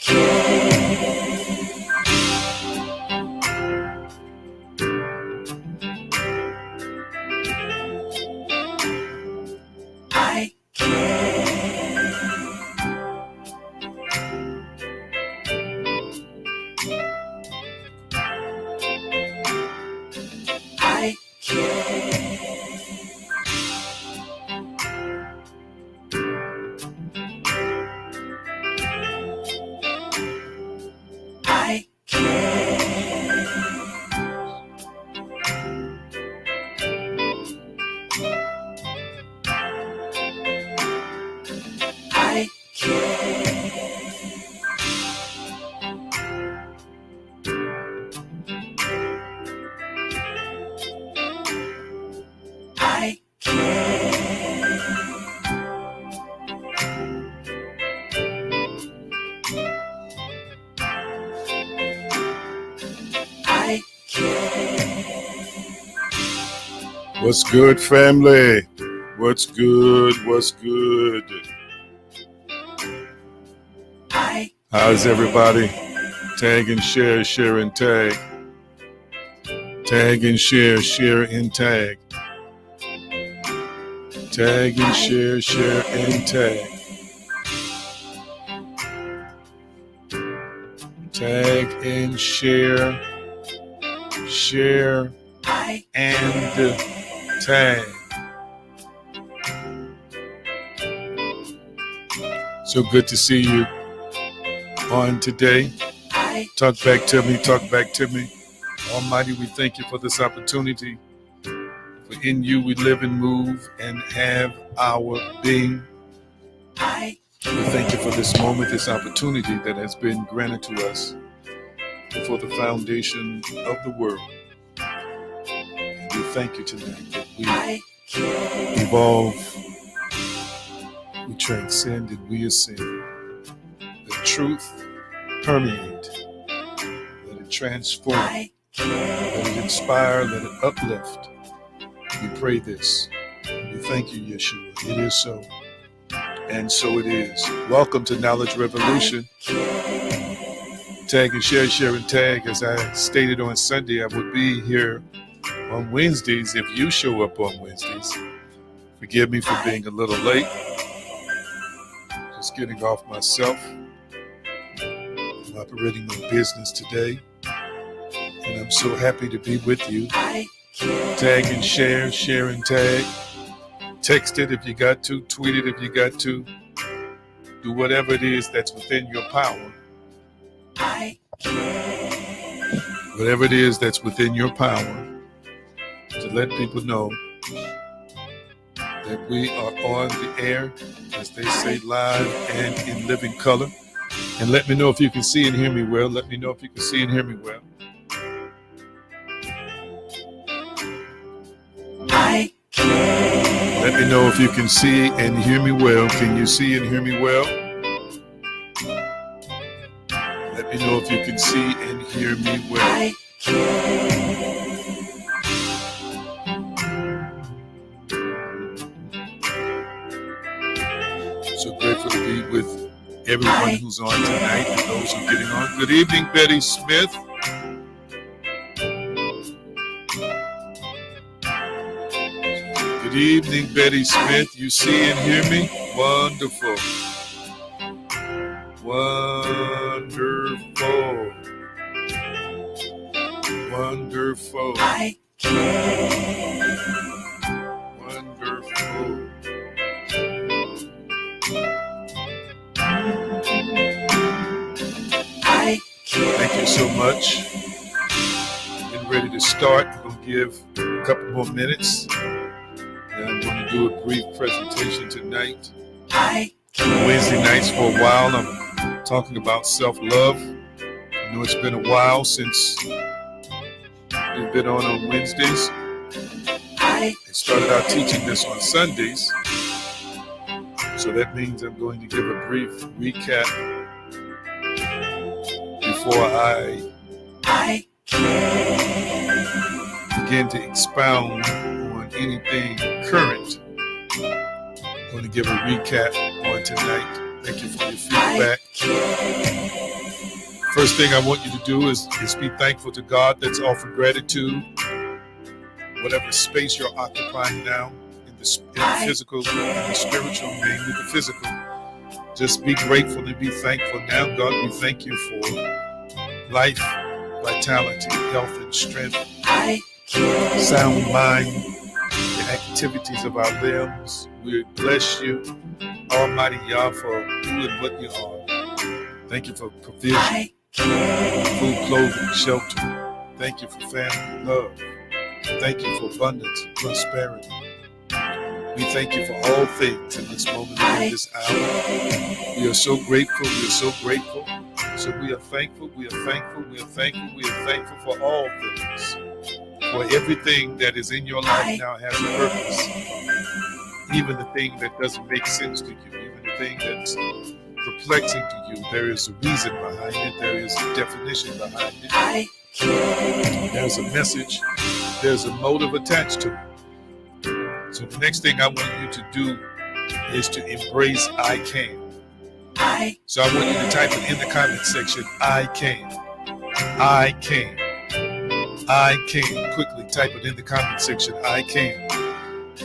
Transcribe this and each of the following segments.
I care. I care. I care. I care. I care. I care. What's good, family? What's good? What's good? I How's everybody? Tag and share, share and tag. Tag and share, share and tag. Tag and share, share and tag. Tag and share, share and tag. So good to see you on today. Talk back to me, talk back to me. Almighty, we thank you for this opportunity. For in you we live and move and have our being. We thank you for this moment, this opportunity that has been granted to us before the foundation of the world. And we thank you tonight that we evolve, we transcend, and we ascend. Let truth permeate, let it transform, let it inspire, let it uplift. We pray this. We thank you, Yeshua. It is so. And so it is. Welcome to Knowledge Revolution. Tag and share, share and tag. As I stated on Sunday, I would be here on Wednesdays if you show up on Wednesdays. Forgive me for being a little late. Just getting off myself. I'm operating my business today. And I'm so happy to be with you. Tag and share, share and tag. Text it if you got to, tweet it if you got to. Do whatever it is that's within your power. Whatever it is that's within your power to let people know that we are on the air, as they say, live and in living color. And let me know if you can see and hear me well. Let me know if you can see and hear me well. Let me know if you can see and hear me well. Can you see and hear me well? Let me know if you can see and hear me well. So grateful to be with everyone who's on tonight and those who are getting on. Good evening, Betty Smith. Good evening, Betty Smith. You see and hear me? Wonderful. Wonderful. Wonderful. Wonderful. Thank you so much. Getting ready to start. I'm going to give a couple more minutes. And I'm going to do a brief presentation tonight. Wednesday nights for a while, I'm talking about self-love. I know it's been a while since we've been on Wednesdays. I started out teaching this on Sundays. So that means I'm going to give a brief recap before I begin to expound on anything current. I'm going to give a recap on tonight Thank you for your feedback. First thing I want you to do is be thankful to God. That's offer gratitude. Whatever space you're occupying now, in the physical, in the spiritual, mainly the physical, just be grateful and be thankful. Now, God, we thank you for life, vitality, health, and strength, sound mind, the activities of our limbs. We bless you, Almighty Yah, for who and what you are. Thank you for provision, food, clothing, shelter. Thank you for family, love. Thank you for abundance and prosperity. We thank you for all things in this moment and in this hour. We are so grateful. We are so grateful. So we are thankful. We are thankful. We are thankful. We are thankful for all things. For everything that is in your life now has a purpose. Even the thing that doesn't make sense to you, even the thing that's perplexing to you, there is a reason behind it. There is a definition behind it. There's a message. There's a motive attached to it. So the next thing I want you to do is to embrace I can. So I want you to type it in the comment section, I can. I can. I can. Quickly type it in the comment section, I can.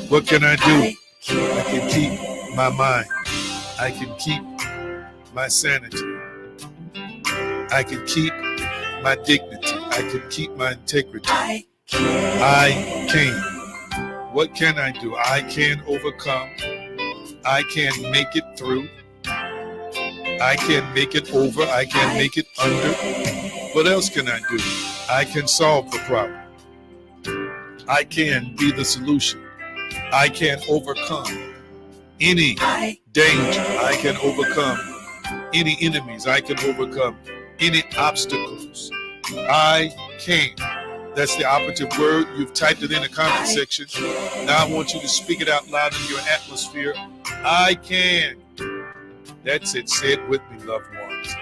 What can I do? I can keep my mind. I can keep my sanity. I can keep my dignity. I can keep my integrity. I can. What can I do? I can overcome. I can make it through. I can make it over. I can make it under. What else can I do? I can solve the problem. I can be the solution. I can overcome any danger. I can overcome any enemies. I can overcome any obstacles. I can. That's the operative word. You've typed it in the comment section. Now I want you to speak it out loud in your atmosphere. I can. That's it. Say it with me, loved ones.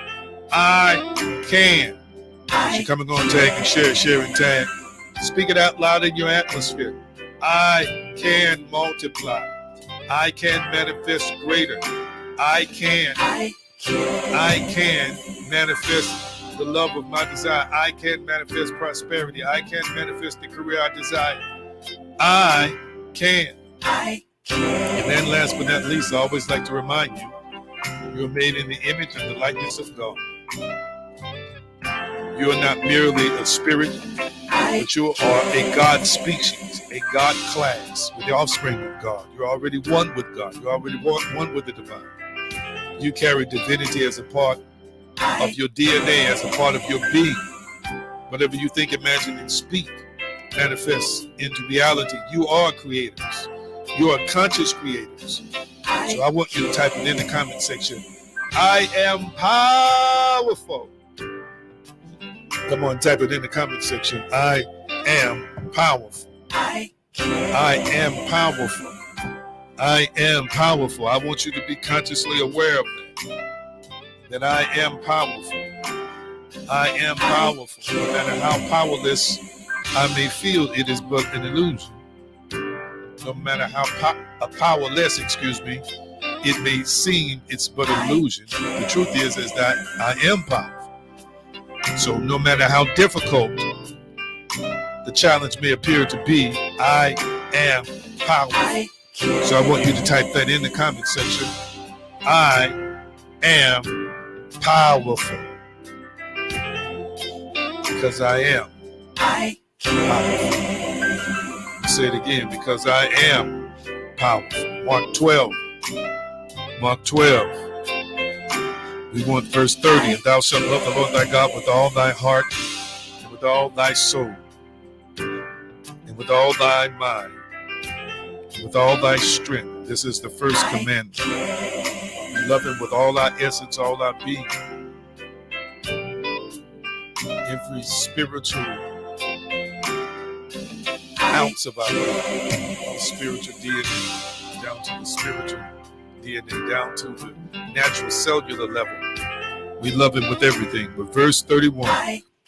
I can. As you're coming on, tag and share and tag. Speak it out loud in your atmosphere. I can multiply. I can manifest greater. I can manifest the love of my desire. I can manifest prosperity. I can manifest the career I desire. I can. And then last but not least, I always like to remind you, you're made in the image and the likeness of God. You are not merely a spirit, but you are a God species, a God class, with the offspring of God. You're already one with God. You're already one with the divine. You carry divinity as a part of your DNA, as a part of your being. Whatever you think, imagine, and speak manifests into reality. You are creators. You are conscious creators. So I want you to type it in the comment section. I am powerful. Come on, type it in the comment section. I am powerful. I am powerful. I am powerful. I want you to be consciously aware of that I am powerful. I am powerful. No matter how powerless I may feel, it is but an illusion. No matter how powerless, it may seem, it's but an illusion. The truth is that I am powerful. So no matter how difficult the challenge may appear to be, I am powerful. So I want you to type that in the comment section. I am powerful. Because I am powerful. Say it again, because I am powerful. Mark 12. We want verse 30. And thou shalt love the Lord thy God with all thy heart, and with all thy soul, and with all thy mind, and with all thy strength. This is the first commandment. We love him with all our essence, all our being. Every spiritual ounce of our life, all spiritual DNA, down to the spiritual DNA, down to the natural cellular level. We love him with everything. But verse 31,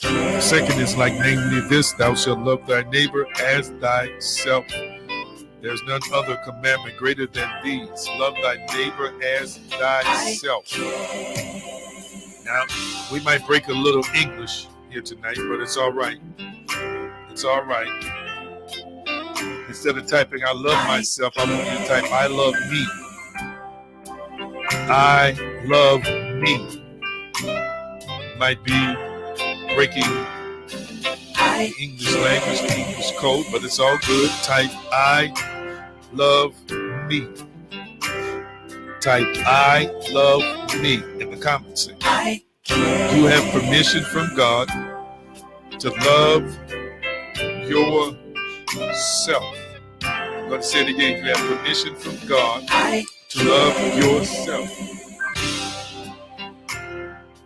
the second is like, namely this, thou shalt love thy neighbor as thyself. There's none other commandment greater than these. Love thy neighbor as thyself. Now, we might break a little English here tonight, but it's all right. It's all right. Instead of typing I love myself, I want you to type I love me. I love me. Might be breaking the English language, the English code, but it's all good. Type I love me. Type I love me in the comment section. You have permission from God to love yourself. I'm going to say it again. You have permission from God to love yourself.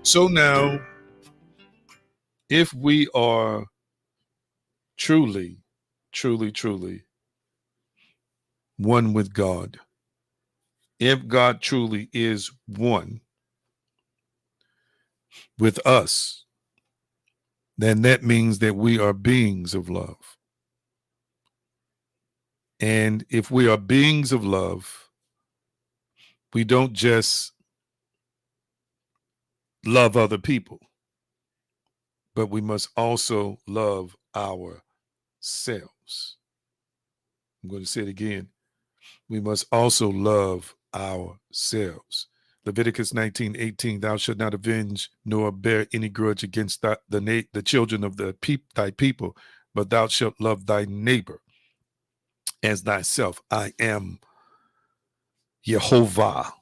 So now, if we are truly one with God, if God truly is one with us, then that means that we are beings of love. And if we are beings of love, we don't just love other people, but we must also love ourselves. I'm going to say it again. We must also love ourselves. Leviticus 19:18, thou shalt not avenge nor bear any grudge against the children of thy people, but thou shalt love thy neighbor as thyself. I am Yehovah.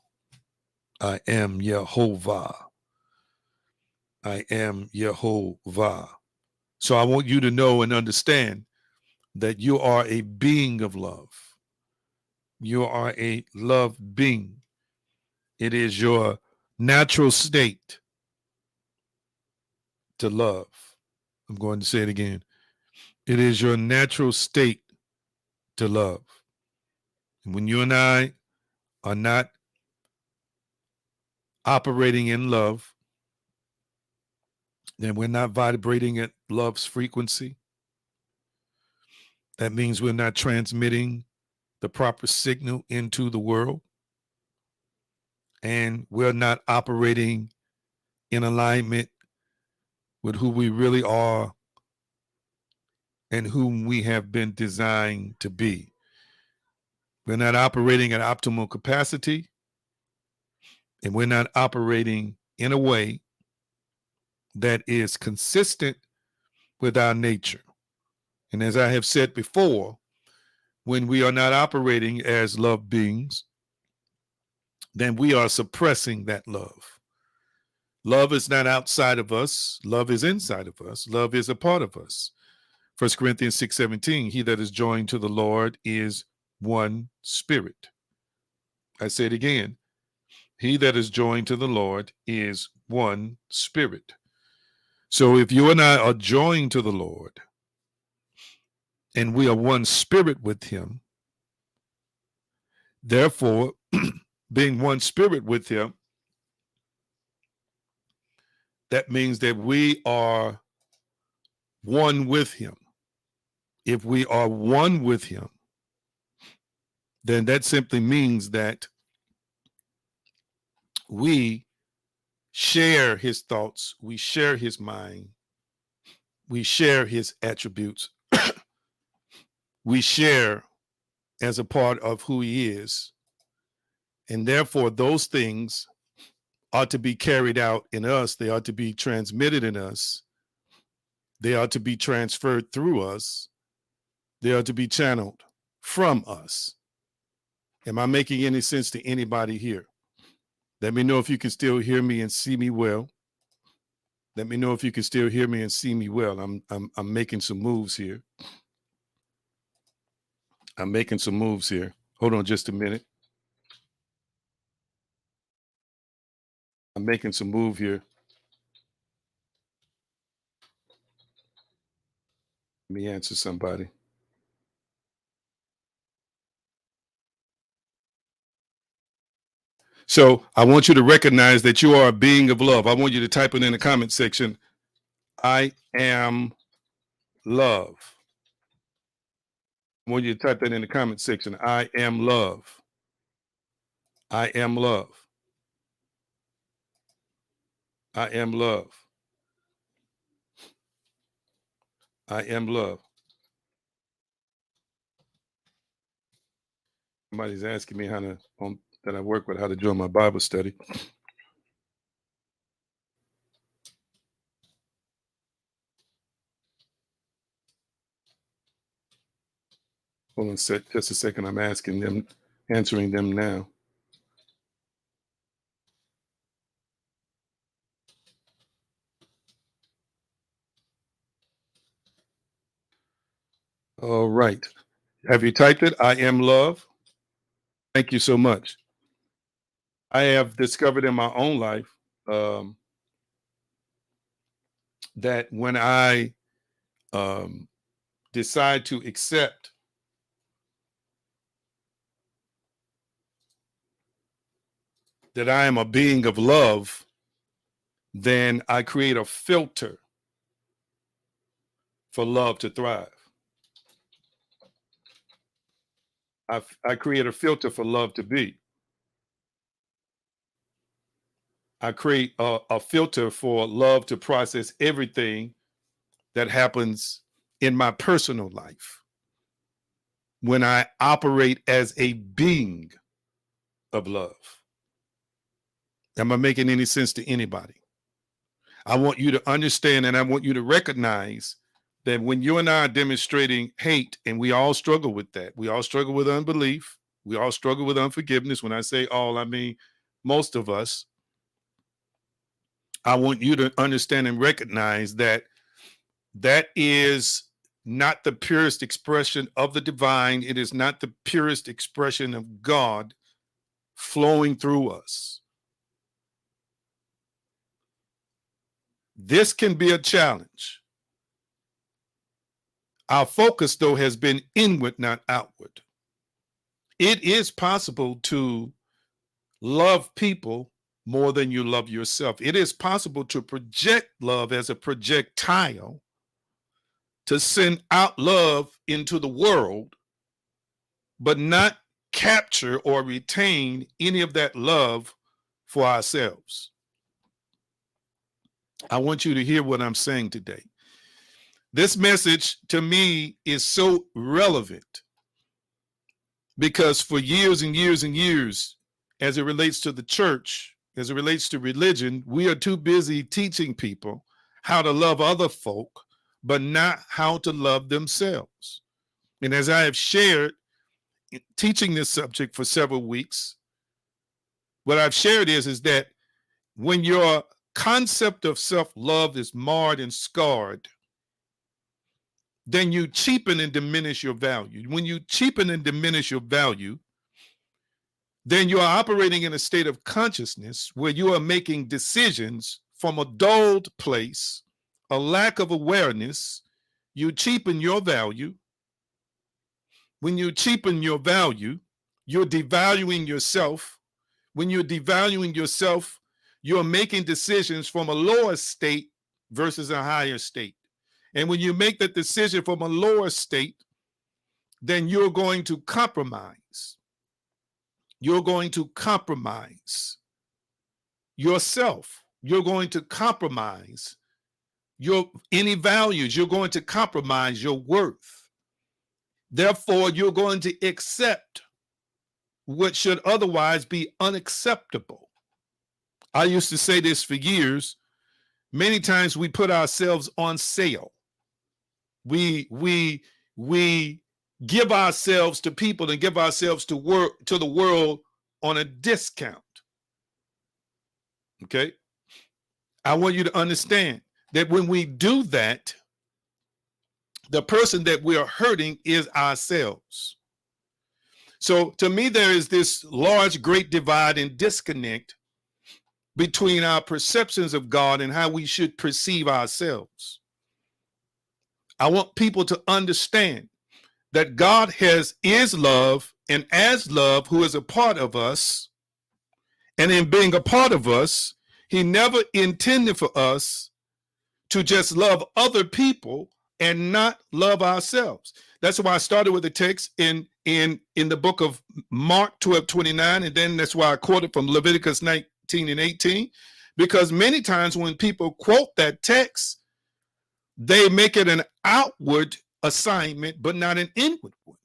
I am Yehovah. I am Yehovah. So I want you to know and understand that you are a being of love. You are a love being. It is your natural state to love. I'm going to say it again. It is your natural state to love. And when you and I are not operating in love, then we're not vibrating at love's frequency. That means we're not transmitting the proper signal into the world. And we're not operating in alignment with who we really are and whom we have been designed to be. We're not operating at optimal capacity, and we're not operating in a way that is consistent with our nature. And as I have said before, when we are not operating as love beings, then we are suppressing that love. Love is not outside of us. Love is inside of us. Love is a part of us. 1 Corinthians 6:17, he that is joined to the Lord is one spirit. I say it again. He that is joined to the Lord is one spirit. So if you and I are joined to the Lord and we are one spirit with him, therefore, being one spirit with him, that means that we are one with him. If we are one with him, then that simply means that we share his thoughts, we share his mind, we share his attributes, we share as a part of who he is. And therefore, those things ought to be carried out in us. They ought to be transmitted in us. They ought to be transferred through us. They ought to be channeled from us. Am I making any sense to anybody here? Let me know if you can still hear me and see me well. Let me know if you can still hear me and see me well. I'm making some moves here. I'm making some moves here. Hold on just a minute. I'm making some move here. Let me answer somebody. So I want you to recognize that you are a being of love. I want you to type it in the comment section. I am love. I want you to type that in the comment section. I am love. I am love. I am love. I am love. Somebody's asking me how to, that I work with, how to join my Bible study. Hold on just a second. I'm answering them now. All right. Have you typed it? I am love. Thank you so much. I have discovered in my own life that when I decide to accept that I am a being of love, then I create a filter for love to thrive. I create a filter for love to be. I create a filter for love to process everything that happens in my personal life when I operate as a being of love. Am I making any sense to anybody? I want you to understand and I want you to recognize that when you and I are demonstrating hate, and we all struggle with that, we all struggle with unbelief, we all struggle with unforgiveness. When I say all, I mean most of us. I want you to understand and recognize that that is not the purest expression of the divine. It is not the purest expression of God flowing through us. This can be a challenge. Our focus, though, has been inward, not outward. It is possible to love people more than you love yourself. It is possible to project love as a projectile, to send out love into the world, but not capture or retain any of that love for ourselves. I want you to hear what I'm saying today. This message to me is so relevant because for years and years and years, as it relates to the church, as it relates to religion, we are too busy teaching people how to love other folk, but not how to love themselves. And as I have shared, teaching this subject for several weeks, what I've shared is that when your concept of self-love is marred and scarred, then you cheapen and diminish your value. When you cheapen and diminish your value, then you are operating in a state of consciousness where you are making decisions from a dulled place, a lack of awareness. You cheapen your value. When you cheapen your value, you're devaluing yourself. When you're devaluing yourself, you're making decisions from a lower state versus a higher state. And when you make that decision from a lower state, then you're going to compromise. You're going to compromise yourself. You're going to compromise any values. You're going to compromise your worth. Therefore, you're going to accept what should otherwise be unacceptable. I used to say this for years. Many times we put ourselves on sale. We give ourselves to people and give ourselves to the world on a discount. Okay? I want you to understand that when we do that, the person that we are hurting is ourselves. So to me, there is this large, great divide and disconnect between our perceptions of God and how we should perceive ourselves. I want people to understand that God is love, and as love, who is a part of us, and in being a part of us, he never intended for us to just love other people, and not love ourselves. That's why I started with the text in the book of Mark 12:29, and then that's why I quoted from Leviticus 19 and 18, because many times when people quote that text, they make it an outward assignment, but not an inward one.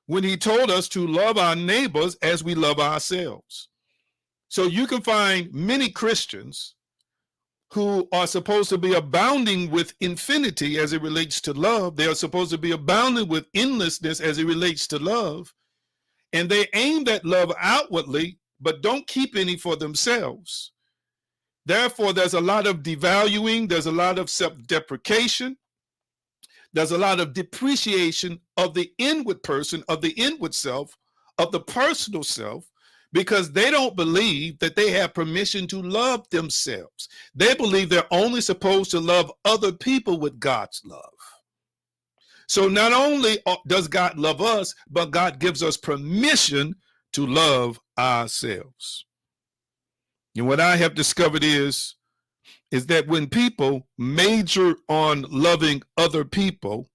When he told us to love our neighbors as we love ourselves. So you can find many Christians who are supposed to be abounding with infinity as it relates to love. They are supposed to be abounding with endlessness as it relates to love. And they aim that love outwardly, but don't keep any for themselves. Therefore, there's a lot of devaluing, there's a lot of self-deprecation, there's a lot of depreciation of the inward person, of the inward self, of the personal self, because they don't believe that they have permission to love themselves. They believe they're only supposed to love other people with God's love. So not only does God love us, but God gives us permission to love ourselves. And what I have discovered is that when people major on loving other people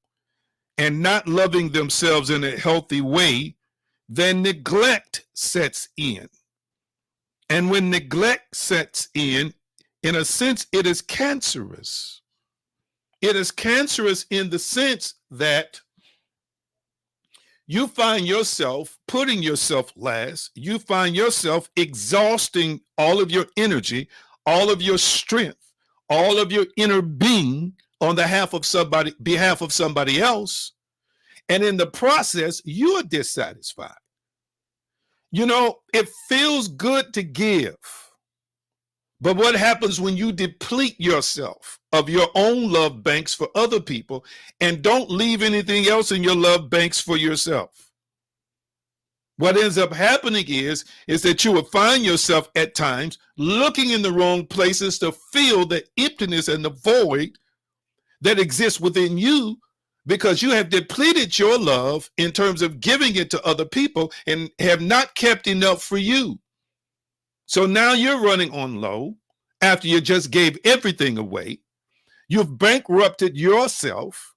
and not loving themselves in a healthy way, then neglect sets in. And when neglect sets in a sense, it is cancerous. It is cancerous in the sense that you find yourself putting yourself last. You find yourself exhausting all of your energy, all of your strength, all of your inner being on behalf of somebody else. And in the process, you are dissatisfied. You know, it feels good to give. But what happens when you deplete yourself of your own love banks for other people and don't leave anything else in your love banks for yourself? What ends up happening is that you will find yourself at times looking in the wrong places to fill the emptiness and the void that exists within you, because you have depleted your love in terms of giving it to other people and have not kept enough for you. So now you're running on low after you just gave everything away. You've bankrupted yourself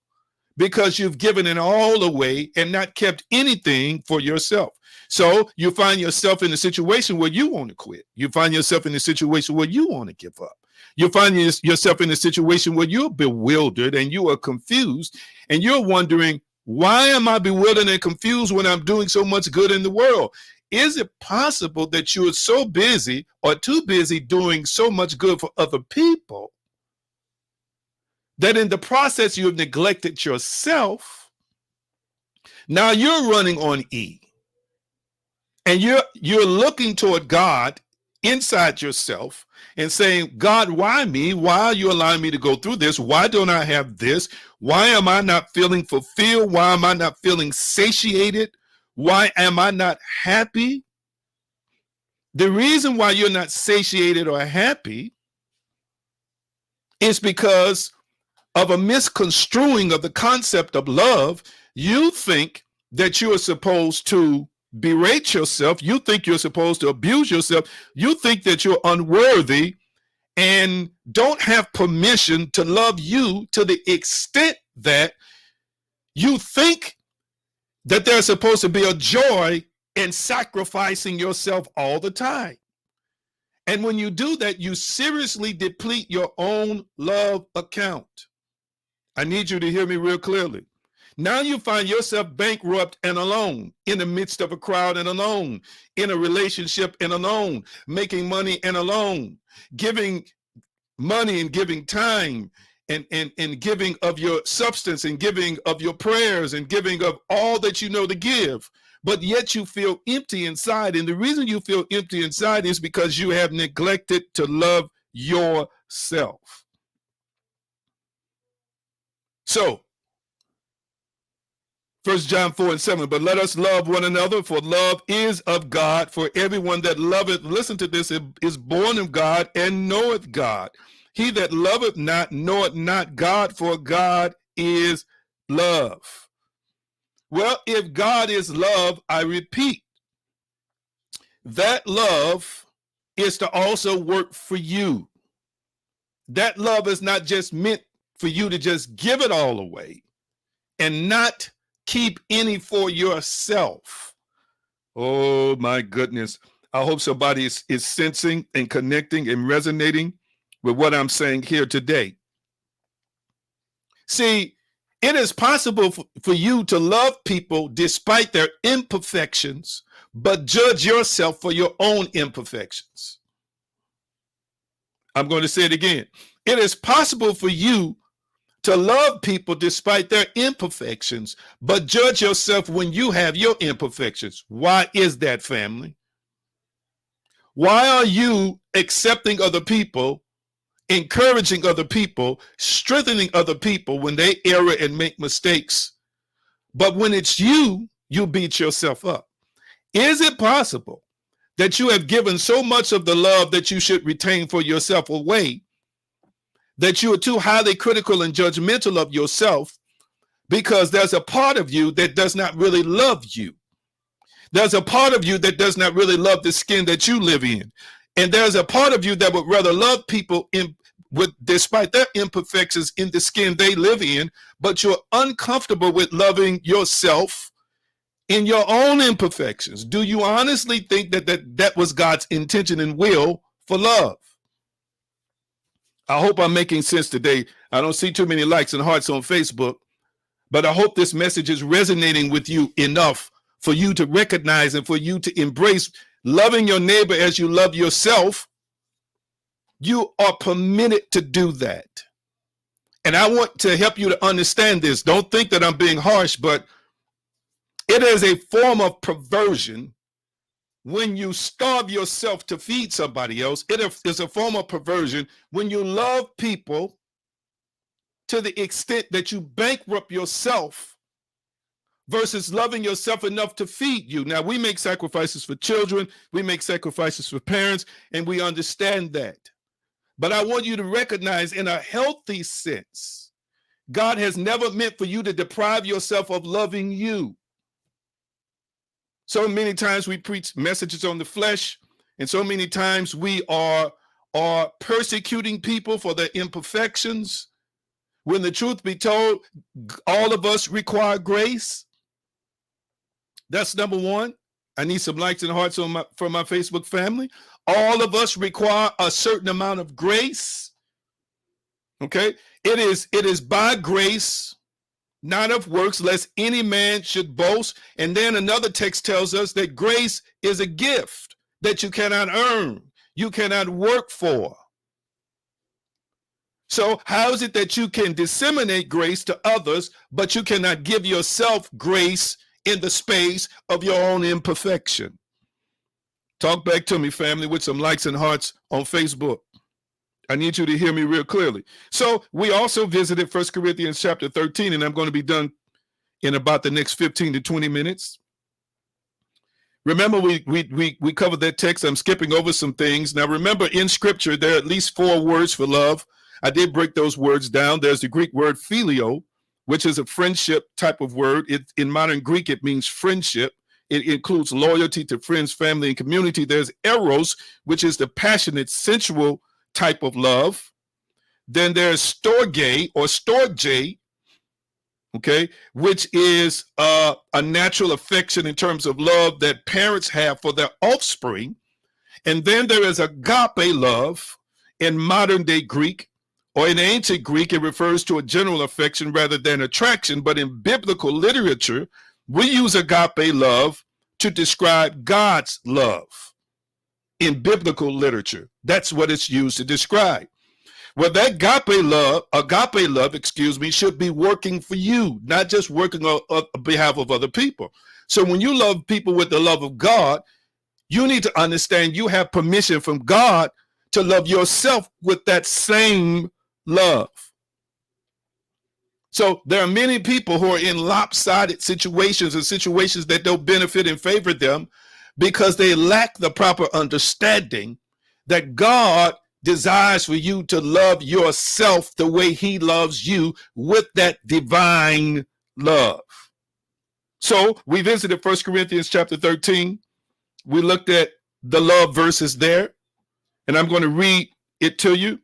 because you've given it all away and not kept anything for yourself. So you find yourself in a situation where you want to quit. You find yourself in a situation where you want to give up. You find yourself in a situation where you're bewildered and you are confused and you're wondering, why am I bewildered and confused when I'm doing so much good in the world? Is it possible that you are so busy or too busy doing so much good for other people that in the process you have neglected yourself? Now you're running on E. And you're looking toward God inside yourself and saying, God, why me? Why are you allowing me to go through this? Why don't I have this? Why am I not feeling fulfilled? Why am I not feeling satiated? Why am I not happy? The reason why you're not satiated or happy is because of a misconstruing of the concept of love. You think that you are supposed to berate yourself. You think you're supposed to abuse yourself. You think that you're unworthy and don't have permission to love you to the extent that you think that there's supposed to be a joy in sacrificing yourself all the time. And when you do that, you seriously deplete your own love account. I need you to hear me real clearly. Now you find yourself bankrupt and alone, in the midst of a crowd and alone, in a relationship and alone, making money and alone, giving money and giving time and giving of your substance and giving of your prayers and giving of all that you know to give. But yet you feel empty inside. And the reason you feel empty inside is because you have neglected to love yourself. So, 1 John 4:7, but let us love one another, for love is of God. For everyone that loveth, listen to this, is born of God and knoweth God. He that loveth not knoweth not God, for God is love. Well, if God is love, I repeat, that love is to also work for you. That love is not just meant for you to just give it all away and not keep any for yourself. Oh my goodness. I hope somebody is sensing and connecting and resonating with what I'm saying here today. See, it is possible for you to love people despite their imperfections, but judge yourself for your own imperfections. I'm going to say it again. It is possible for you to love people despite their imperfections, but judge yourself when you have your imperfections. Why is that, family? Why are you accepting other people, encouraging other people, strengthening other people when they err and make mistakes, but when it's you, you beat yourself up? Is it possible that you have given so much of the love that you should retain for yourself away, that you are too highly critical and judgmental of yourself because there's a part of you that does not really love you? There's a part of you that does not really love the skin that you live in. And there's a part of you that would rather love people despite their imperfections in the skin they live in, but you're uncomfortable with loving yourself in your own imperfections. Do you honestly think that was God's intention and will for love? I hope I'm making sense today. I don't see too many likes and hearts on Facebook, but I hope this message is resonating with you enough for you to recognize and for you to embrace loving your neighbor as you love yourself. You are permitted to do that. And I want to help you to understand this. Don't think that I'm being harsh, but it is a form of perversion when you starve yourself to feed somebody else. It is a form of perversion when you love people to the extent that you bankrupt yourself versus loving yourself enough to feed you. Now, we make sacrifices for children, we make sacrifices for parents, and we understand that. But I want you to recognize, in a healthy sense, God has never meant for you to deprive yourself of loving you. So many times we preach messages on the flesh, and so many times we are persecuting people for their imperfections. When the truth be told, all of us require grace. That's number one. I need some likes and hearts from my Facebook family. All of us require a certain amount of grace. Okay? It is by grace, not of works, lest any man should boast. And then another text tells us that grace is a gift that you cannot earn, you cannot work for. So how is it that you can disseminate grace to others, but you cannot give yourself grace in the space of your own imperfection? Talk back to me, family, with some likes and hearts on Facebook. I need you to hear me real clearly. So we also visited 1 Corinthians chapter 13, and I'm going to be done in about the next 15 to 20 minutes. Remember, we covered that text. I'm skipping over some things. Now, remember, in Scripture, there are at least 4 words for love. I did break those words down. There's the Greek word phileo, which is a friendship type of word. In modern Greek, it means friendship. It includes loyalty to friends, family, and community. There's eros, which is the passionate, sensual type of love. Then there's storge or storge, okay, which is a natural affection in terms of love that parents have for their offspring. And then there is agape love in modern day Greek, or in ancient Greek, it refers to a general affection rather than attraction. But in biblical literature, we use agape love to describe God's love. In biblical literature, that's what it's used to describe. Well, that agape love, should be working for you, not just working on behalf of other people. So when you love people with the love of God, you need to understand you have permission from God to love yourself with that same love. So there are many people who are in lopsided situations and situations that don't benefit and favor them because they lack the proper understanding that God desires for you to love yourself the way he loves you, with that divine love. So we visited 1 Corinthians chapter 13. We looked at the love verses there, and I'm going to read it to you.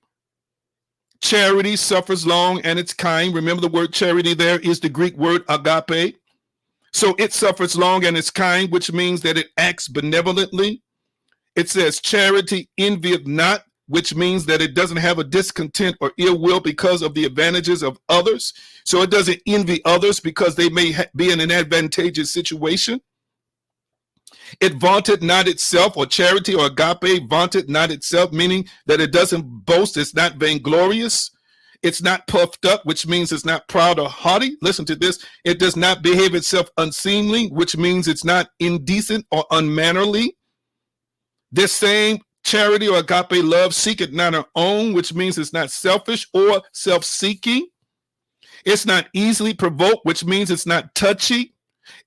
Charity suffers long and it's kind. Remember, the word charity there is the Greek word agape. So it suffers long and it's kind, which means that it acts benevolently. It says charity envieth not, which means that it doesn't have a discontent or ill will because of the advantages of others. So it doesn't envy others because they may be in an advantageous situation. It vaunted not itself, or charity or agape vaunted not itself, meaning that it doesn't boast, it's not vainglorious. It's not puffed up, which means it's not proud or haughty. Listen to this. It does not behave itself unseemly, which means it's not indecent or unmannerly. This same charity or agape love seeketh not her own, which means it's not selfish or self-seeking. It's not easily provoked, which means it's not touchy.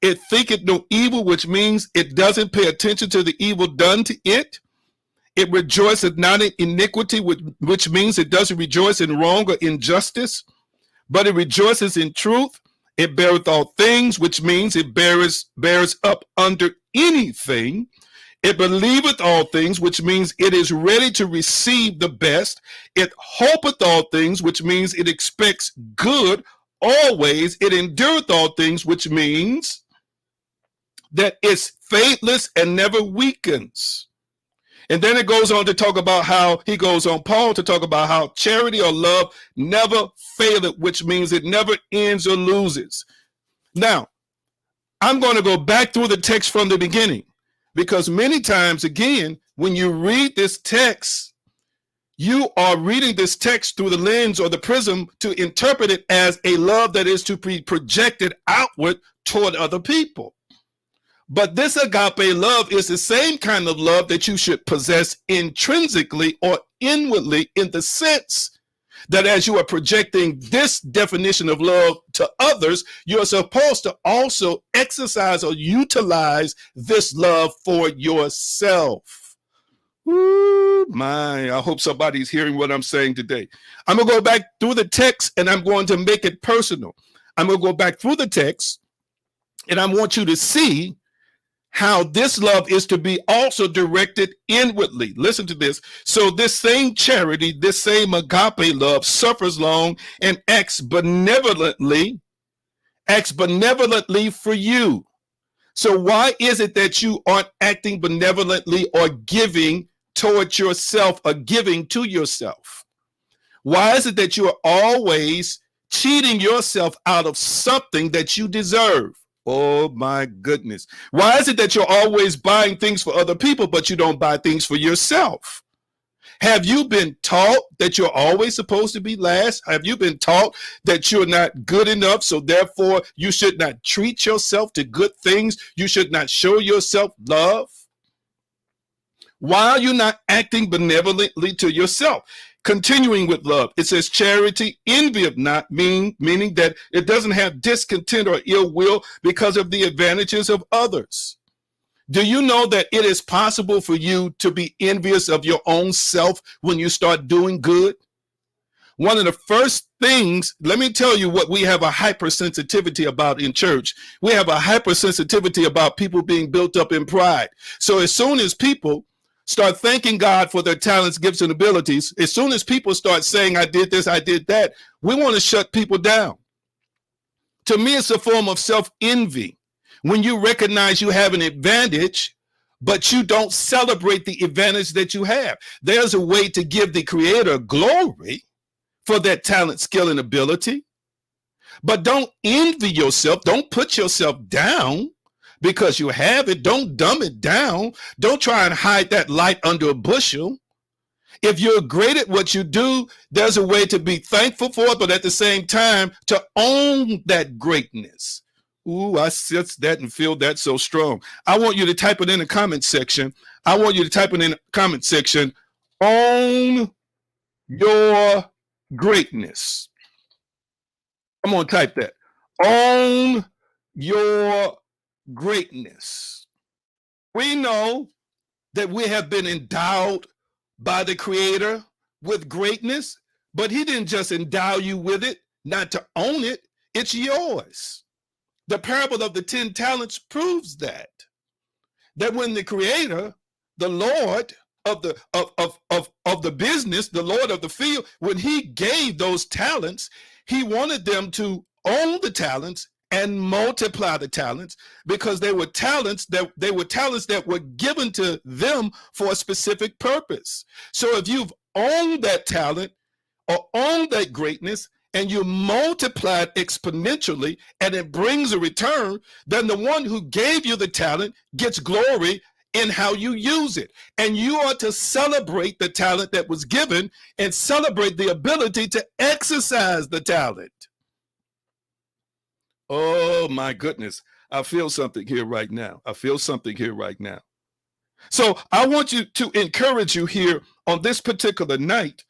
It thinketh no evil, which means it doesn't pay attention to the evil done to it. It rejoiceth not in iniquity, which means it doesn't rejoice in wrong or injustice, but it rejoices in truth. It beareth all things, which means it bears up under anything. It believeth all things, which means it is ready to receive the best. It hopeth all things, which means it expects good always. It endureth all things, which means that it's faithless and never weakens. And then it goes on to talk about how Paul to talk about how charity or love never faileth, which means it never ends or loses. Now, I'm going to go back through the text from the beginning, because many times, again, when you read this text, you are reading this text through the lens or the prism to interpret it as a love that is to be projected outward toward other people. But this agape love is the same kind of love that you should possess intrinsically or inwardly, in the sense that as you are projecting this definition of love to others, you're supposed to also exercise or utilize this love for yourself. Ooh, I hope somebody's hearing what I'm saying today. I'm going to go back through the text and I'm going to make it personal. I'm going to go back through the text and I want you to see how this love is to be also directed inwardly. Listen to this. So this same charity, this same agape love suffers long and acts benevolently for you. So why is it that you aren't acting benevolently or giving towards yourself or giving to yourself? Why is it that you are always cheating yourself out of something that you deserve? Oh my goodness. Why is it that you're always buying things for other people, but you don't buy things for yourself? Have you been taught that you're always supposed to be last? Have you been taught that you're not good enough, so therefore you should not treat yourself to good things? You should not show yourself love? Why are you not acting benevolently to yourself? Continuing with love, it says charity envieth not, meaning that it doesn't have discontent or ill will because of the advantages of others. Do you know that it is possible for you to be envious of your own self when you start doing good? One of the first things, let me tell you what we have a hypersensitivity about in church. We have a hypersensitivity about people being built up in pride. So as soon as people start thanking God for their talents, gifts, and abilities, as soon as people start saying, I did this, I did that, we want to shut people down. To me, it's a form of self-envy. When you recognize you have an advantage, but you don't celebrate the advantage that you have. There's a way to give the Creator glory for that talent, skill, and ability. But don't envy yourself. Don't put yourself down because you have it. Don't dumb it down. Don't try and hide that light under a bushel. If you're great at what you do, there's a way to be thankful for it, but at the same time, to own that greatness. Ooh, I sense that and feel that so strong. I want you to type it in the comment section. I want you to type it in the comment section. Own your greatness. I'm going to type that. Own your greatness. We know that we have been endowed by the Creator with greatness, but He didn't just endow you with it, not to own it. It's yours. The parable of the 10 talents proves that when the Creator, the Lord, of the business, the Lord of the field, when he gave those talents, he wanted them to own the talents and multiply the talents, because they were talents that were given to them for a specific purpose. So if you've owned that talent or owned that greatness, and you multiply it exponentially, and it brings a return, then the one who gave you the talent gets glory in how you use it. And you are to celebrate the talent that was given and celebrate the ability to exercise the talent. Oh my goodness. I feel something here right now. So I want you to encourage you here on this particular night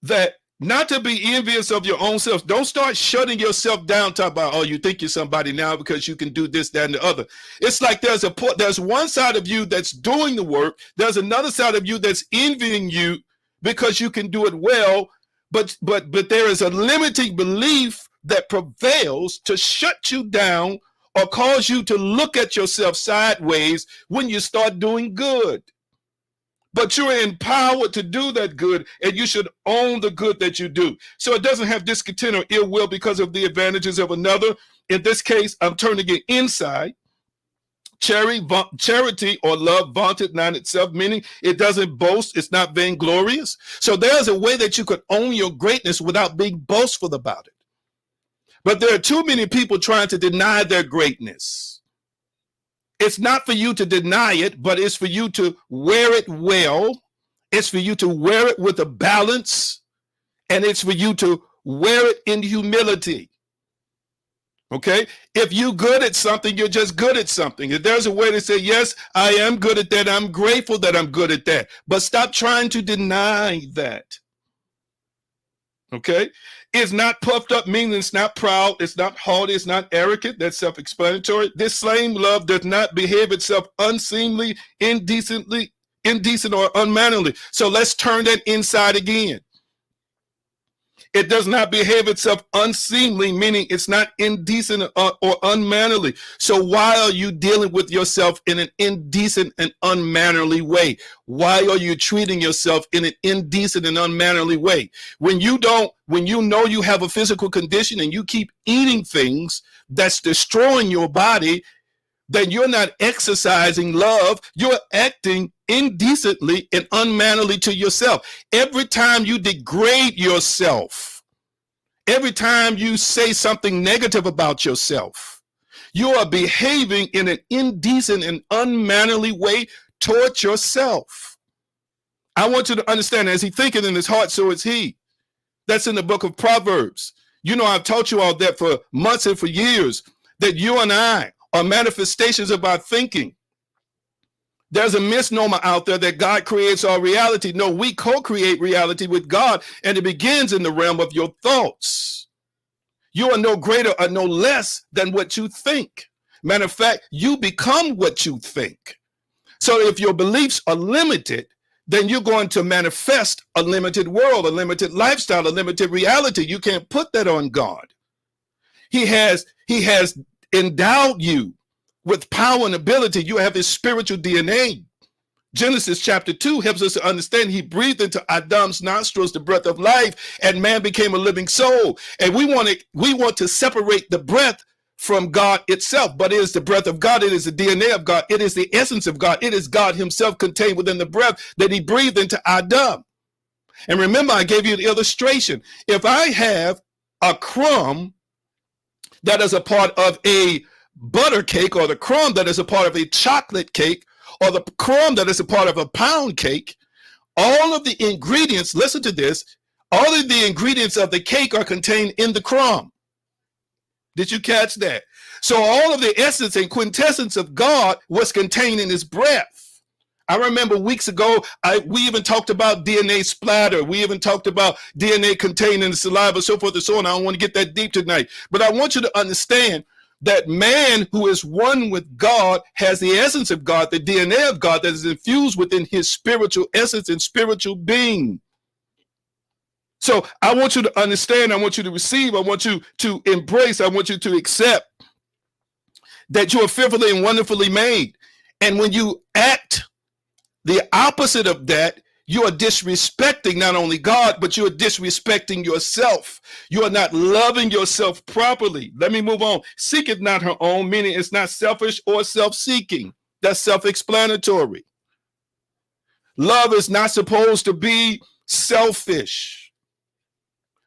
that not to be envious of your own self. Don't start shutting yourself down, talk about, oh, you think you're somebody now because you can do this, that, and the other. It's like there's one side of you that's doing the work. There's another side of you that's envying you because you can do it well. But there is a limiting belief that prevails to shut you down or cause you to look at yourself sideways when you start doing good. But you're empowered to do that good, and you should own the good that you do. So it doesn't have discontent or ill will because of the advantages of another. In this case, I'm turning it inside. Charity or love vaunted not itself, meaning it doesn't boast, it's not vainglorious. So there's a way that you could own your greatness without being boastful about it. But there are too many people trying to deny their greatness. It's not for you to deny it, but it's for you to wear it well. It's for you to wear it with a balance, and it's for you to wear it in humility. Okay? If you're good at something, you're just good at something. If there's a way to say, yes, I am good at that, I'm grateful that I'm good at that. But stop trying to deny that. Okay? It's not puffed up, meaning it's not proud, it's not haughty, it's not arrogant. That's self-explanatory. This same love does not behave itself unseemly, indecent, or unmannerly. So let's turn that inside again. It does not behave itself unseemly, meaning it's not indecent or unmannerly. So why are you dealing with yourself in an indecent and unmannerly way? Why are you treating yourself in an indecent and unmannerly way? When you know you have a physical condition and you keep eating things that's destroying your body, then you're not exercising love. You're acting indecently and unmannerly to yourself. Every time you degrade yourself, every time you say something negative about yourself, you are behaving in an indecent and unmannerly way towards yourself. I want you to understand, as he thinketh in his heart, so is he. That's in the book of Proverbs. You know, I've taught you all that for months and for years, that you and I are manifestations of our thinking. There's a misnomer out there that God creates our reality. No, we co-create reality with God, and it begins in the realm of your thoughts. You are no greater or no less than what you think. Matter of fact, you become what you think. So if your beliefs are limited, then you're going to manifest a limited world, a limited lifestyle, a limited reality. You can't put that on God. He has endowed you with power and ability. You have his spiritual DNA. Genesis chapter 2 helps us to understand he breathed into Adam's nostrils the breath of life, and man became a living soul. And we want to separate the breath from God itself, but it is the breath of God. It is the DNA of God. It is the essence of God. It is God himself contained within the breath that he breathed into Adam. And remember, I gave you the illustration. If I have a crumb that is a part of a butter cake, or the crumb that is a part of a chocolate cake, or the crumb that is a part of a pound cake, all of the ingredients, listen to this, all of the ingredients of the cake are contained in the crumb. Did you catch that? So all of the essence and quintessence of God was contained in his breath. I remember weeks ago, we even talked about DNA splatter. We even talked about DNA contained in the saliva, so forth and so on. I don't want to get that deep tonight. But I want you to understand that man who is one with God has the essence of God, the DNA of God that is infused within his spiritual essence and spiritual being. So I want you to understand, I want you to receive, I want you to embrace, I want you to accept that you are fearfully and wonderfully made. And when you act The opposite of that, you are disrespecting not only God, but you are disrespecting yourself. You are not loving yourself properly. Let me move on. Seeketh not her own, meaning it's not selfish or self-seeking. That's self-explanatory. Love is not supposed to be selfish.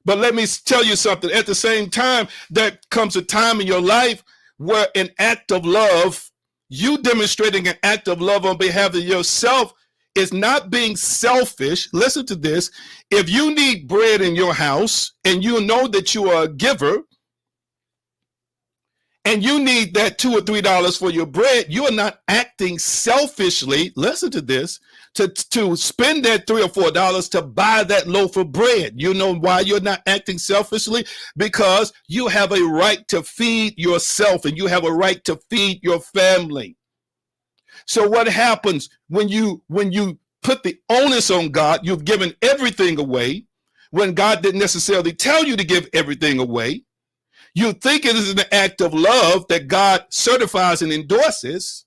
But let me tell you something. At the same time, there comes a time in your life where an act of love, you demonstrating an act of love on behalf of yourself, is not being selfish. Listen to this. If you need bread in your house and you know that you are a giver and you need that $2 or $3 for your bread, you are not acting selfishly. Listen to this. To spend that $3 or $4 to buy that loaf of bread. You know why you're not acting selfishly? Because you have a right to feed yourself and you have a right to feed your family. So what happens when you put the onus on God? You've given everything away when God didn't necessarily tell you to give everything away. You think it is an act of love that God certifies and endorses,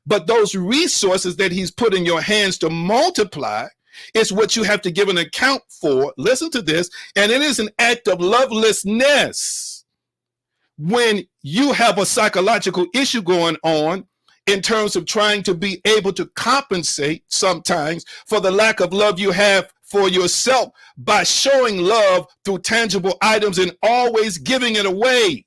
but those resources that he's put in your hands to multiply is what you have to give an account for. Listen to this. And it is an act of lovelessness when you have a psychological issue going on in terms of trying to be able to compensate sometimes for the lack of love you have for yourself by showing love through tangible items and always giving it away.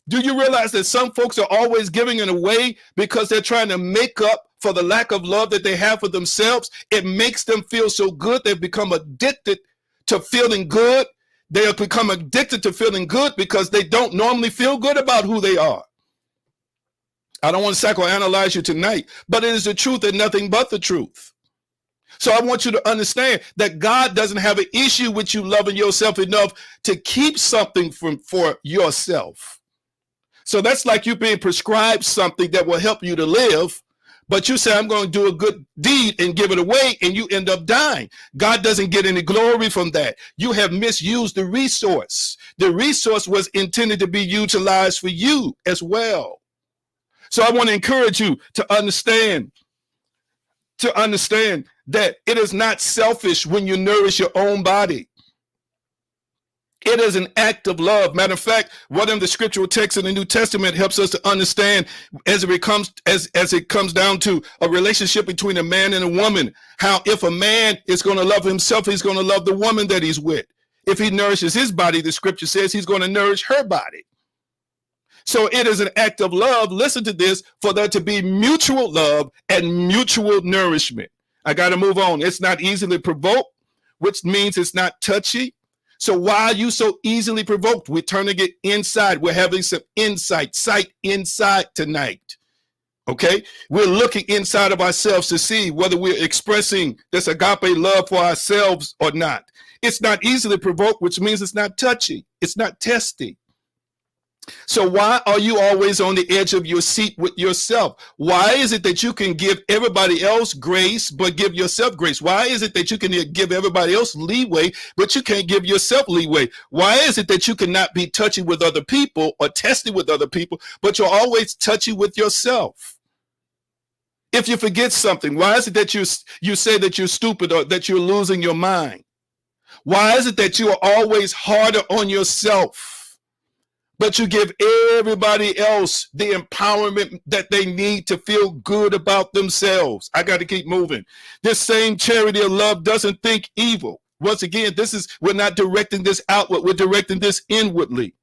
Do you realize that some folks are always giving it away because they're trying to make up for the lack of love that they have for themselves? It makes them feel so good. They've become addicted to feeling good. They have become addicted to feeling good because they don't normally feel good about who they are. I don't want to psychoanalyze you tonight, but it is the truth and nothing but the truth. So I want you to understand that God doesn't have an issue with you loving yourself enough to keep something for yourself. So that's like you being prescribed something that will help you to live, but you say, I'm going to do a good deed and give it away, and you end up dying. God doesn't get any glory from that. You have misused the resource. The resource was intended to be utilized for you as well. So I want to encourage you to understand that it is not selfish when you nourish your own body. It is an act of love. Matter of fact, one of the scriptural texts in the New Testament helps us to understand as it comes down to a relationship between a man and a woman, how if a man is going to love himself, he's going to love the woman that he's with. If he nourishes his body, the scripture says he's going to nourish her body. So it is an act of love, listen to this, for there to be mutual love and mutual nourishment. I got to move on. It's not easily provoked, which means it's not touchy. So why are you so easily provoked? We're turning it inside. We're having some sight inside tonight. Okay? We're looking inside of ourselves to see whether we're expressing this agape love for ourselves or not. It's not easily provoked, which means it's not touchy. It's not testy. So why are you always on the edge of your seat with yourself? Why is it that you can give everybody else grace, but give yourself grace? Why is it that you can give everybody else leeway, but you can't give yourself leeway? Why is it that you cannot be touchy with other people or testy with other people, but you're always touchy with yourself? If you forget something, why is it that you say that you're stupid or that you're losing your mind? Why is it that you are always harder on yourself, but you give everybody else the empowerment that they need to feel good about themselves? I got to keep moving. This same charity of love doesn't think evil. Once again, we're not directing this outward, we're directing this inwardly.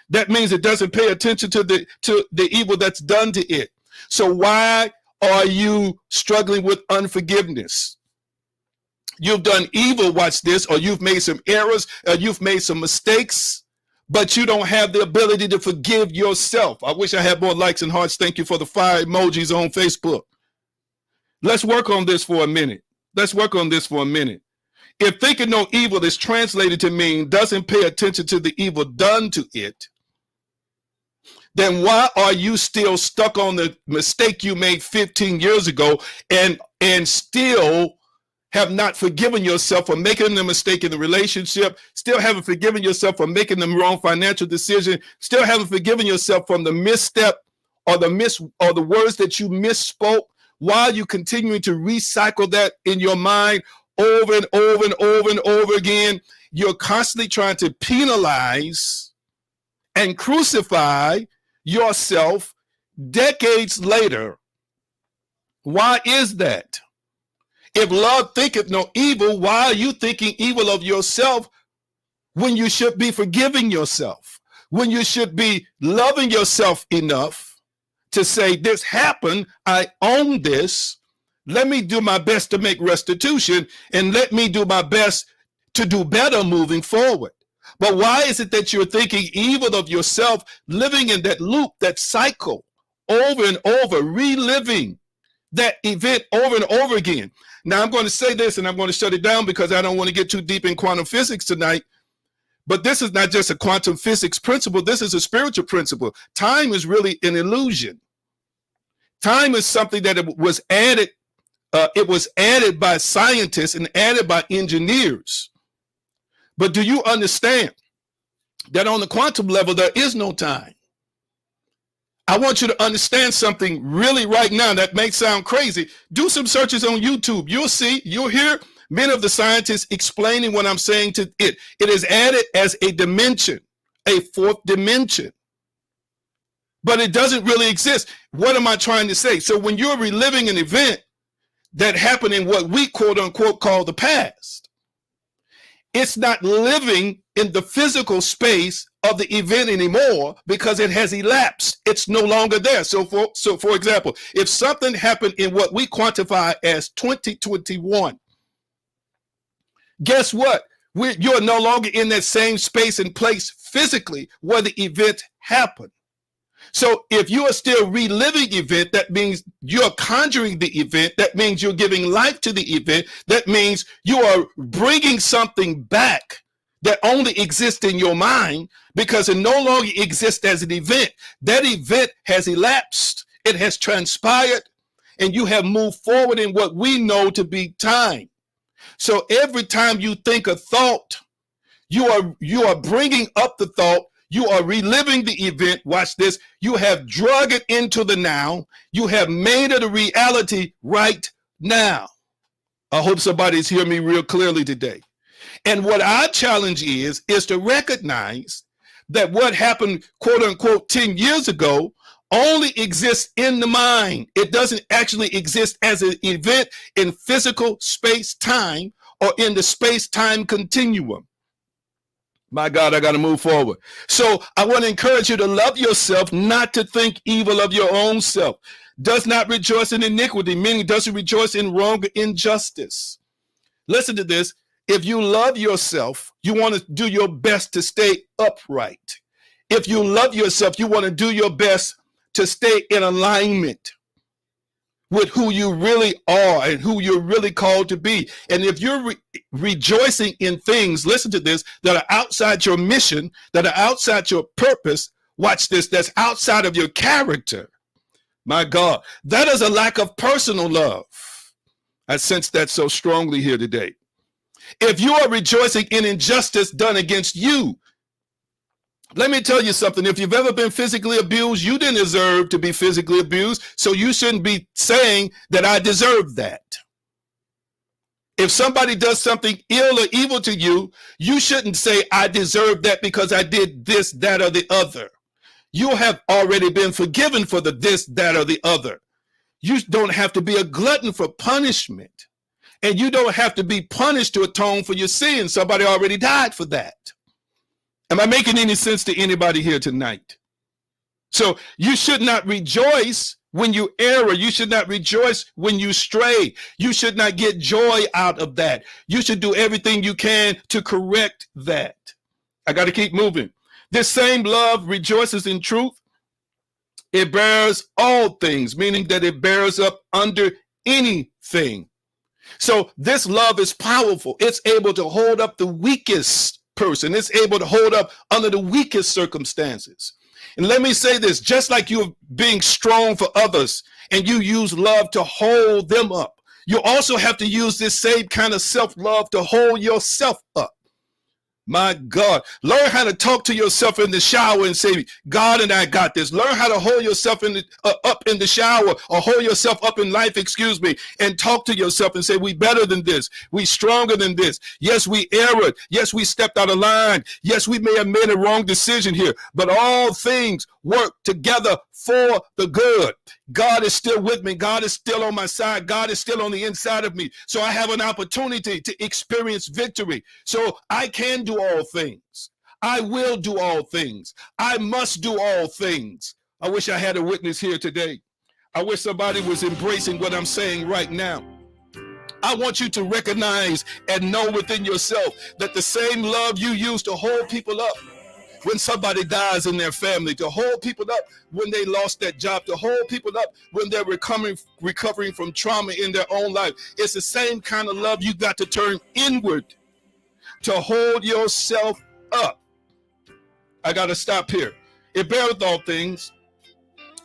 That means it doesn't pay attention to the evil that's done to it. So why are you struggling with unforgiveness? You've done evil, watch this, or you've made some errors, or you've made some mistakes, but you don't have the ability to forgive yourself. I wish I had more likes and hearts. Thank you for the fire emojis on Facebook. Let's work on this for a minute. Let's work on this for a minute. If thinking no evil is translated to mean doesn't pay attention to the evil done to it, then why are you still stuck on the mistake you made 15 years ago and still have not forgiven yourself for making the mistake in the relationship, still haven't forgiven yourself for making the wrong financial decision, still haven't forgiven yourself from the misstep or the words that you misspoke? while you continuing to recycle that in your mind over and over and over and over again, you're constantly trying to penalize and crucify yourself decades later. Why is that? If love thinketh no evil, why are you thinking evil of yourself when you should be forgiving yourself? When you should be loving yourself enough to say, this happened, I own this, let me do my best to make restitution, and let me do my best to do better moving forward. But why is it that you're thinking evil of yourself, living in that loop, that cycle, over and over, reliving that event over and over again? Now, I'm going to say this, and I'm going to shut it down because I don't want to get too deep in quantum physics tonight. But this is not just a quantum physics principle. This is a spiritual principle. Time is really an illusion. Time is something that it was added by scientists and added by engineers. But do you understand that on the quantum level, there is no time? I want you to understand something really right now that may sound crazy. Do some searches on YouTube. You'll see, you'll hear many of the scientists explaining what I'm saying to it. It is added as a dimension, a fourth dimension. But it doesn't really exist. What am I trying to say? So when you're reliving an event that happened in what we quote unquote call the past, it's not living in the physical space of the event anymore because it has elapsed. It's no longer there. So for example, if something happened in what we quantify as 2021, guess what? You're no longer in that same space and place physically where the event happened. So if you are still reliving event, that means you're conjuring the event. That means you're giving life to the event. That means you are bringing something back that only exists in your mind because it no longer exists as an event. That event has elapsed. It has transpired, and you have moved forward in what we know to be time. So every time you think a thought, you are bringing up the thought. You are reliving the event. Watch this. You have drug it into the now. You have made it a reality right now. I hope somebody's hearing me real clearly today. And what our challenge is to recognize that what happened, quote unquote, 10 years ago only exists in the mind. It doesn't actually exist as an event in physical space-time or in the space-time continuum. My God, I got to move forward. So I want to encourage you to love yourself, not to think evil of your own self. Does not rejoice in iniquity, meaning doesn't rejoice in wrong or injustice. Listen to this. If you love yourself, you want to do your best to stay upright. If you love yourself, you want to do your best to stay in alignment with who you really are and who you're really called to be. And if you're rejoicing in things, listen to this, that are outside your mission, that are outside your purpose, watch this, that's outside of your character, my God, that is a lack of personal love. I sense that so strongly here today. If you are rejoicing in injustice done against you, let me tell you something. If you've ever been physically abused, you didn't deserve to be physically abused. So you shouldn't be saying that I deserve that. If somebody does something ill or evil to you, you shouldn't say I deserve that because I did this, that, or the other. You have already been forgiven for the this, that, or the other. You don't have to be a glutton for punishment. And you don't have to be punished to atone for your sins. Somebody already died for that. Am I making any sense to anybody here tonight? So you should not rejoice when you err. You should not rejoice when you stray. You should not get joy out of that. You should do everything you can to correct that. I got to keep moving. This same love rejoices in truth. It bears all things, meaning that it bears up under anything. So this love is powerful. It's able to hold up the weakest person. It's able to hold up under the weakest circumstances. And let me say this, just like you're being strong for others and you use love to hold them up, you also have to use this same kind of self-love to hold yourself up. My God, learn how to talk to yourself in the shower and say, God and I got this. Learn how to hold yourself up in the shower, or hold yourself up in life, and talk to yourself and say, we better than this. We stronger than this. Yes, we erred. Yes, we stepped out of line. Yes, we may have made a wrong decision here, but all things work together for the good. God is still with me. God is still on my side. God is still on the inside of me. So I have an opportunity to experience victory. So I can do all things. I will do all things. I must do all things. I wish I had a witness here today. I wish somebody was embracing what I'm saying right now. I want you to recognize and know within yourself that the same love you use to hold people up when somebody dies in their family, to hold people up when they lost that job, to hold people up when they're recovering from trauma in their own life. It's the same kind of love you got to turn inward to hold yourself up. I got to stop here. It beareth all things.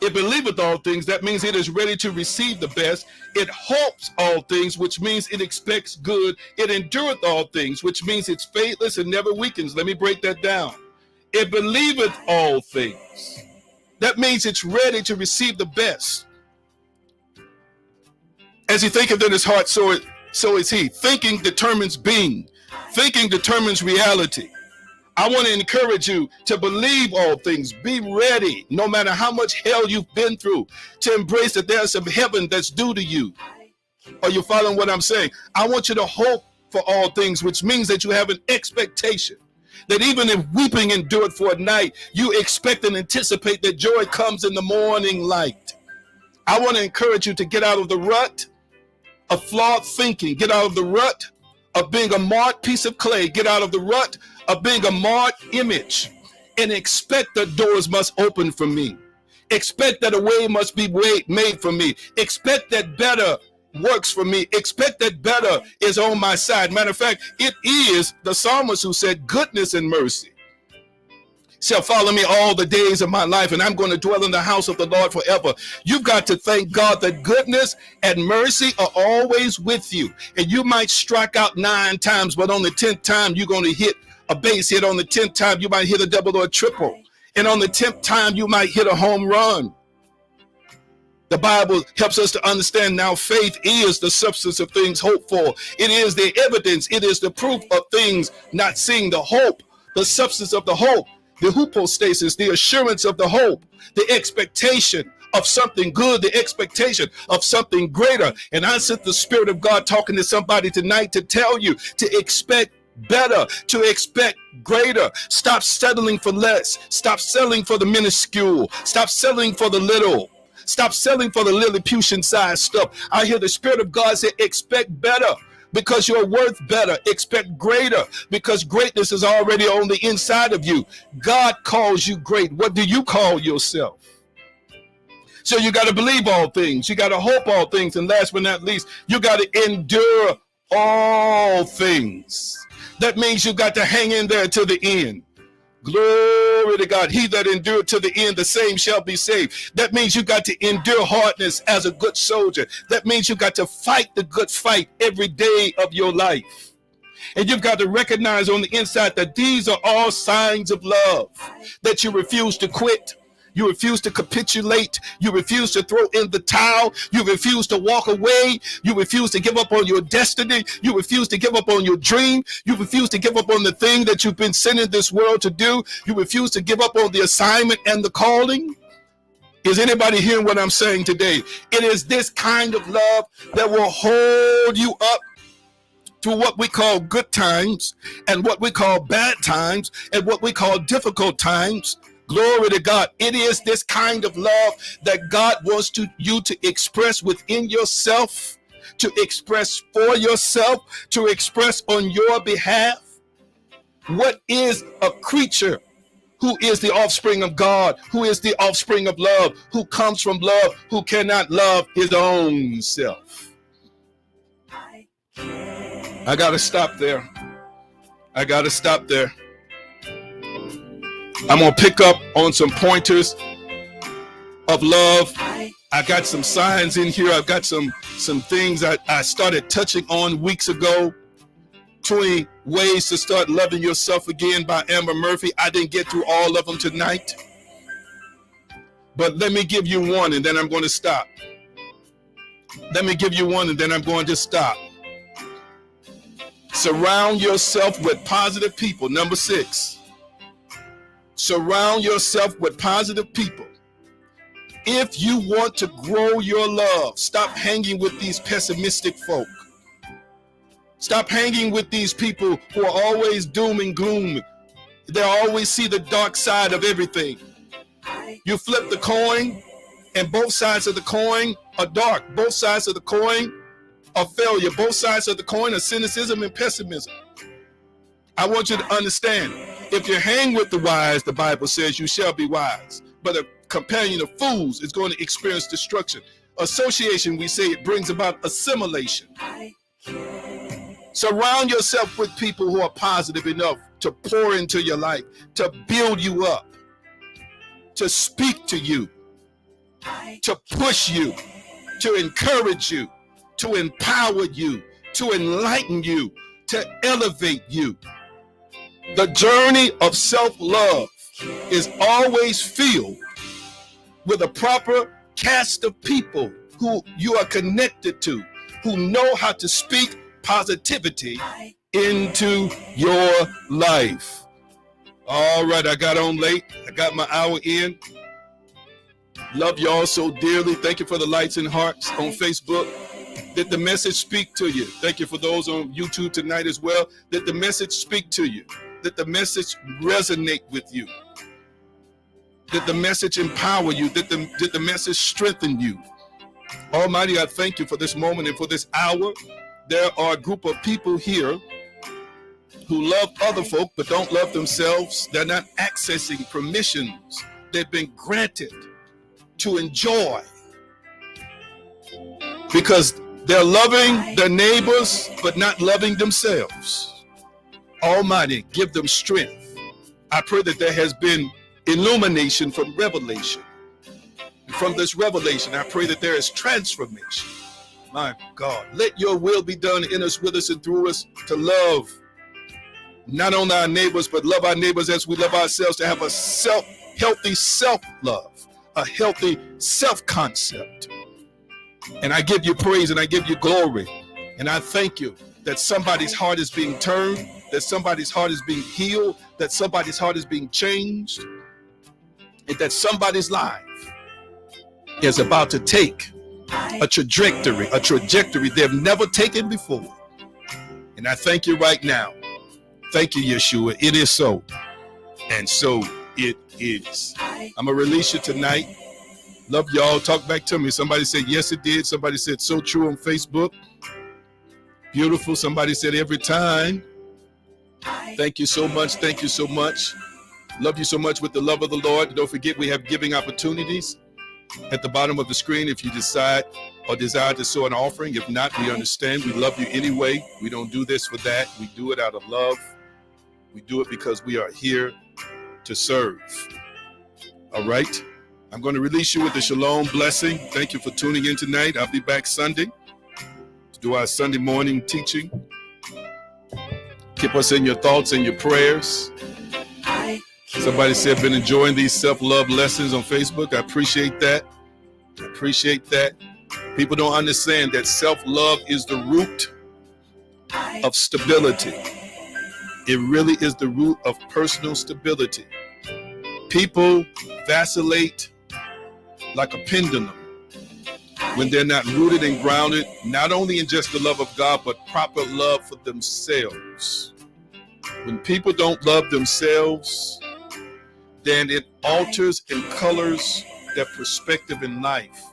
It believeth all things. That means it is ready to receive the best. It hopes all things, which means it expects good. It endureth all things, which means it's faithless and never weakens. Let me break that down. It believeth all things. That means it's ready to receive the best. As he thinketh in his heart, so is he. Thinking determines being. Thinking determines reality. I want to encourage you to believe all things. Be ready, no matter how much hell you've been through, to embrace that there's some heaven that's due to you. Are you following what I'm saying? I want you to hope for all things, which means that you have an expectation. That even if weeping endured for a night, you expect and anticipate that joy comes in the morning light. I want to encourage you to get out of the rut of flawed thinking. Get out of the rut of being a marred piece of clay. Get out of the rut of being a marred image, and expect that doors must open for me. Expect that a way must be made for me. Expect that better works for me. Expect that better is on my side. Matter of fact, it is the psalmist who said, goodness and mercy shall follow me all the days of my life, and I'm going to dwell in the house of the Lord forever. You've got to thank God that goodness and mercy are always with you. And you might strike out 9 times, but on the 10th time, you're going to hit a base hit. On the 10th time, you might hit a double or a triple. And on the 10th time, you might hit a home run. The Bible helps us to understand now faith is the substance of things hoped for. It is the evidence. It is the proof of things not seen. The hope, the substance of the hope, the hypostasis, the assurance of the hope, the expectation of something good, the expectation of something greater. And I sent the Spirit of God talking to somebody tonight to tell you to expect better, to expect greater. Stop settling for less. Stop settling for the minuscule. Stop settling for the little. Stop settling for the Lilliputian size stuff. I hear the Spirit of God say, expect better because you're worth better. Expect greater because greatness is already on the inside of you. God calls you great. What do you call yourself? So you got to believe all things. You got to hope all things. And last but not least, you got to endure all things. That means you got to hang in there to the end. Glory to God. He that endured to the end, the same shall be saved. That means you got to endure hardness as a good soldier. That means you got to fight the good fight every day of your life. And you've got to recognize on the inside that these are all signs of love, that you refuse to quit. You refuse to capitulate. You refuse to throw in the towel. You refuse to walk away. You refuse to give up on your destiny. You refuse to give up on your dream. You refuse to give up on the thing that you've been sent in this world to do. You refuse to give up on the assignment and the calling. Is anybody hearing what I'm saying today? It is this kind of love that will hold you up through what we call good times and what we call bad times and what we call difficult times. Glory to God. It is this kind of love that God wants you to express within yourself, to express for yourself, to express on your behalf. What is a creature who is the offspring of God, who is the offspring of love, who comes from love, who cannot love his own self? I got to stop there. I got to stop there. I'm going to pick up on some pointers of love. I got some signs in here. I've got some things I started touching on weeks ago. 20 Ways to Start Loving Yourself Again by Amber Murphy. I didn't get through all of them tonight, but let me give you one and then I'm going to stop. Let me give you one and then I'm going to stop. Surround yourself with positive people. Number 6. Surround yourself with positive people. If you want to grow your love, stop hanging with these pessimistic folk. Stop hanging with these people who are always doom and gloom. They always see the dark side of everything. You flip the coin, and both sides of the coin are dark. Both sides of the coin are failure. Both sides of the coin are cynicism and pessimism. I want you to understand, if you hang with the wise, the Bible says you shall be wise. But a companion of fools is going to experience destruction. Association, we say, it brings about assimilation. Surround yourself with people who are positive enough to pour into your life, to build you up, to speak to you, to push you, to encourage you, to empower you, to enlighten you, to elevate you. The journey of self-love is always filled with a proper cast of people who you are connected to, who know how to speak positivity into your life. All right, I got on late. I got my hour in. Love y'all so dearly. Thank you for the likes and hearts on Facebook. Did the message speak to you? Thank you for those on YouTube tonight as well. Did the message speak to you? Did the message resonate with you? Did the message empower you? Did the message strengthen you? Almighty, I thank you for this moment and for this hour. There are a group of people here who love other folk but don't love themselves. They're not accessing permissions they've been granted to enjoy because they're loving their neighbors but not loving themselves. Almighty, give them strength. I pray that there has been illumination from revelation. And from this revelation, I pray that there is transformation. My God, let your will be done in us, with us, and through us to love not only our neighbors, but love our neighbors as we love ourselves, to have a healthy self-love, a healthy self-concept. And I give you praise and I give you glory. And I thank you that somebody's heart is being turned, that somebody's heart is being healed, that somebody's heart is being changed, and that somebody's life is about to take a trajectory they've never taken before. And I thank you right now. Thank you, Yeshua. It is so. And so it is. I'm going to release you tonight. Love y'all. Talk back to me. Somebody said, yes, it did. Somebody said, so true on Facebook. Beautiful. Somebody said, every time. Thank you so much. Thank you so much. Love you so much with the love of the Lord. Don't forget, we have giving opportunities at the bottom of the screen if you decide or desire to sow an offering. If not, we understand. We love you anyway. We don't do this for that. We do it out of love. We do it because we are here to serve. All right. I'm going to release you with the shalom blessing. Thank you for tuning in tonight. I'll be back Sunday to do our Sunday morning teaching. Keep us in your thoughts and your prayers. Somebody said, been enjoying these self-love lessons on Facebook. I appreciate that. I appreciate that. People don't understand that self-love is the root of stability. It really is the root of personal stability. People vacillate like a pendulum when they're not rooted and grounded, not only in just the love of God, but proper love for themselves. When people don't love themselves, then it alters and colors their perspective in life.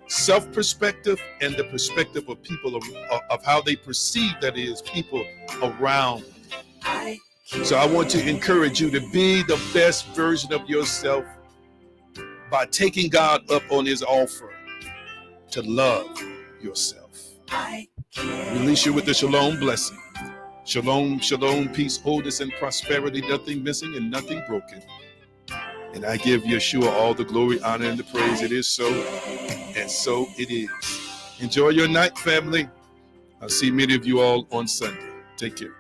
Self-perspective and the perspective of people, of how they perceive, that is, people around. So I want to encourage you to be the best version of yourself by taking God up on his offer to love yourself. Release you with the shalom blessing. Shalom, shalom, peace, wholeness, and prosperity, nothing missing and nothing broken. And I give Yeshua all the glory, honor, and the praise. It is so, and so it is. Enjoy your night, family. I'll see many of you all on Sunday. Take care.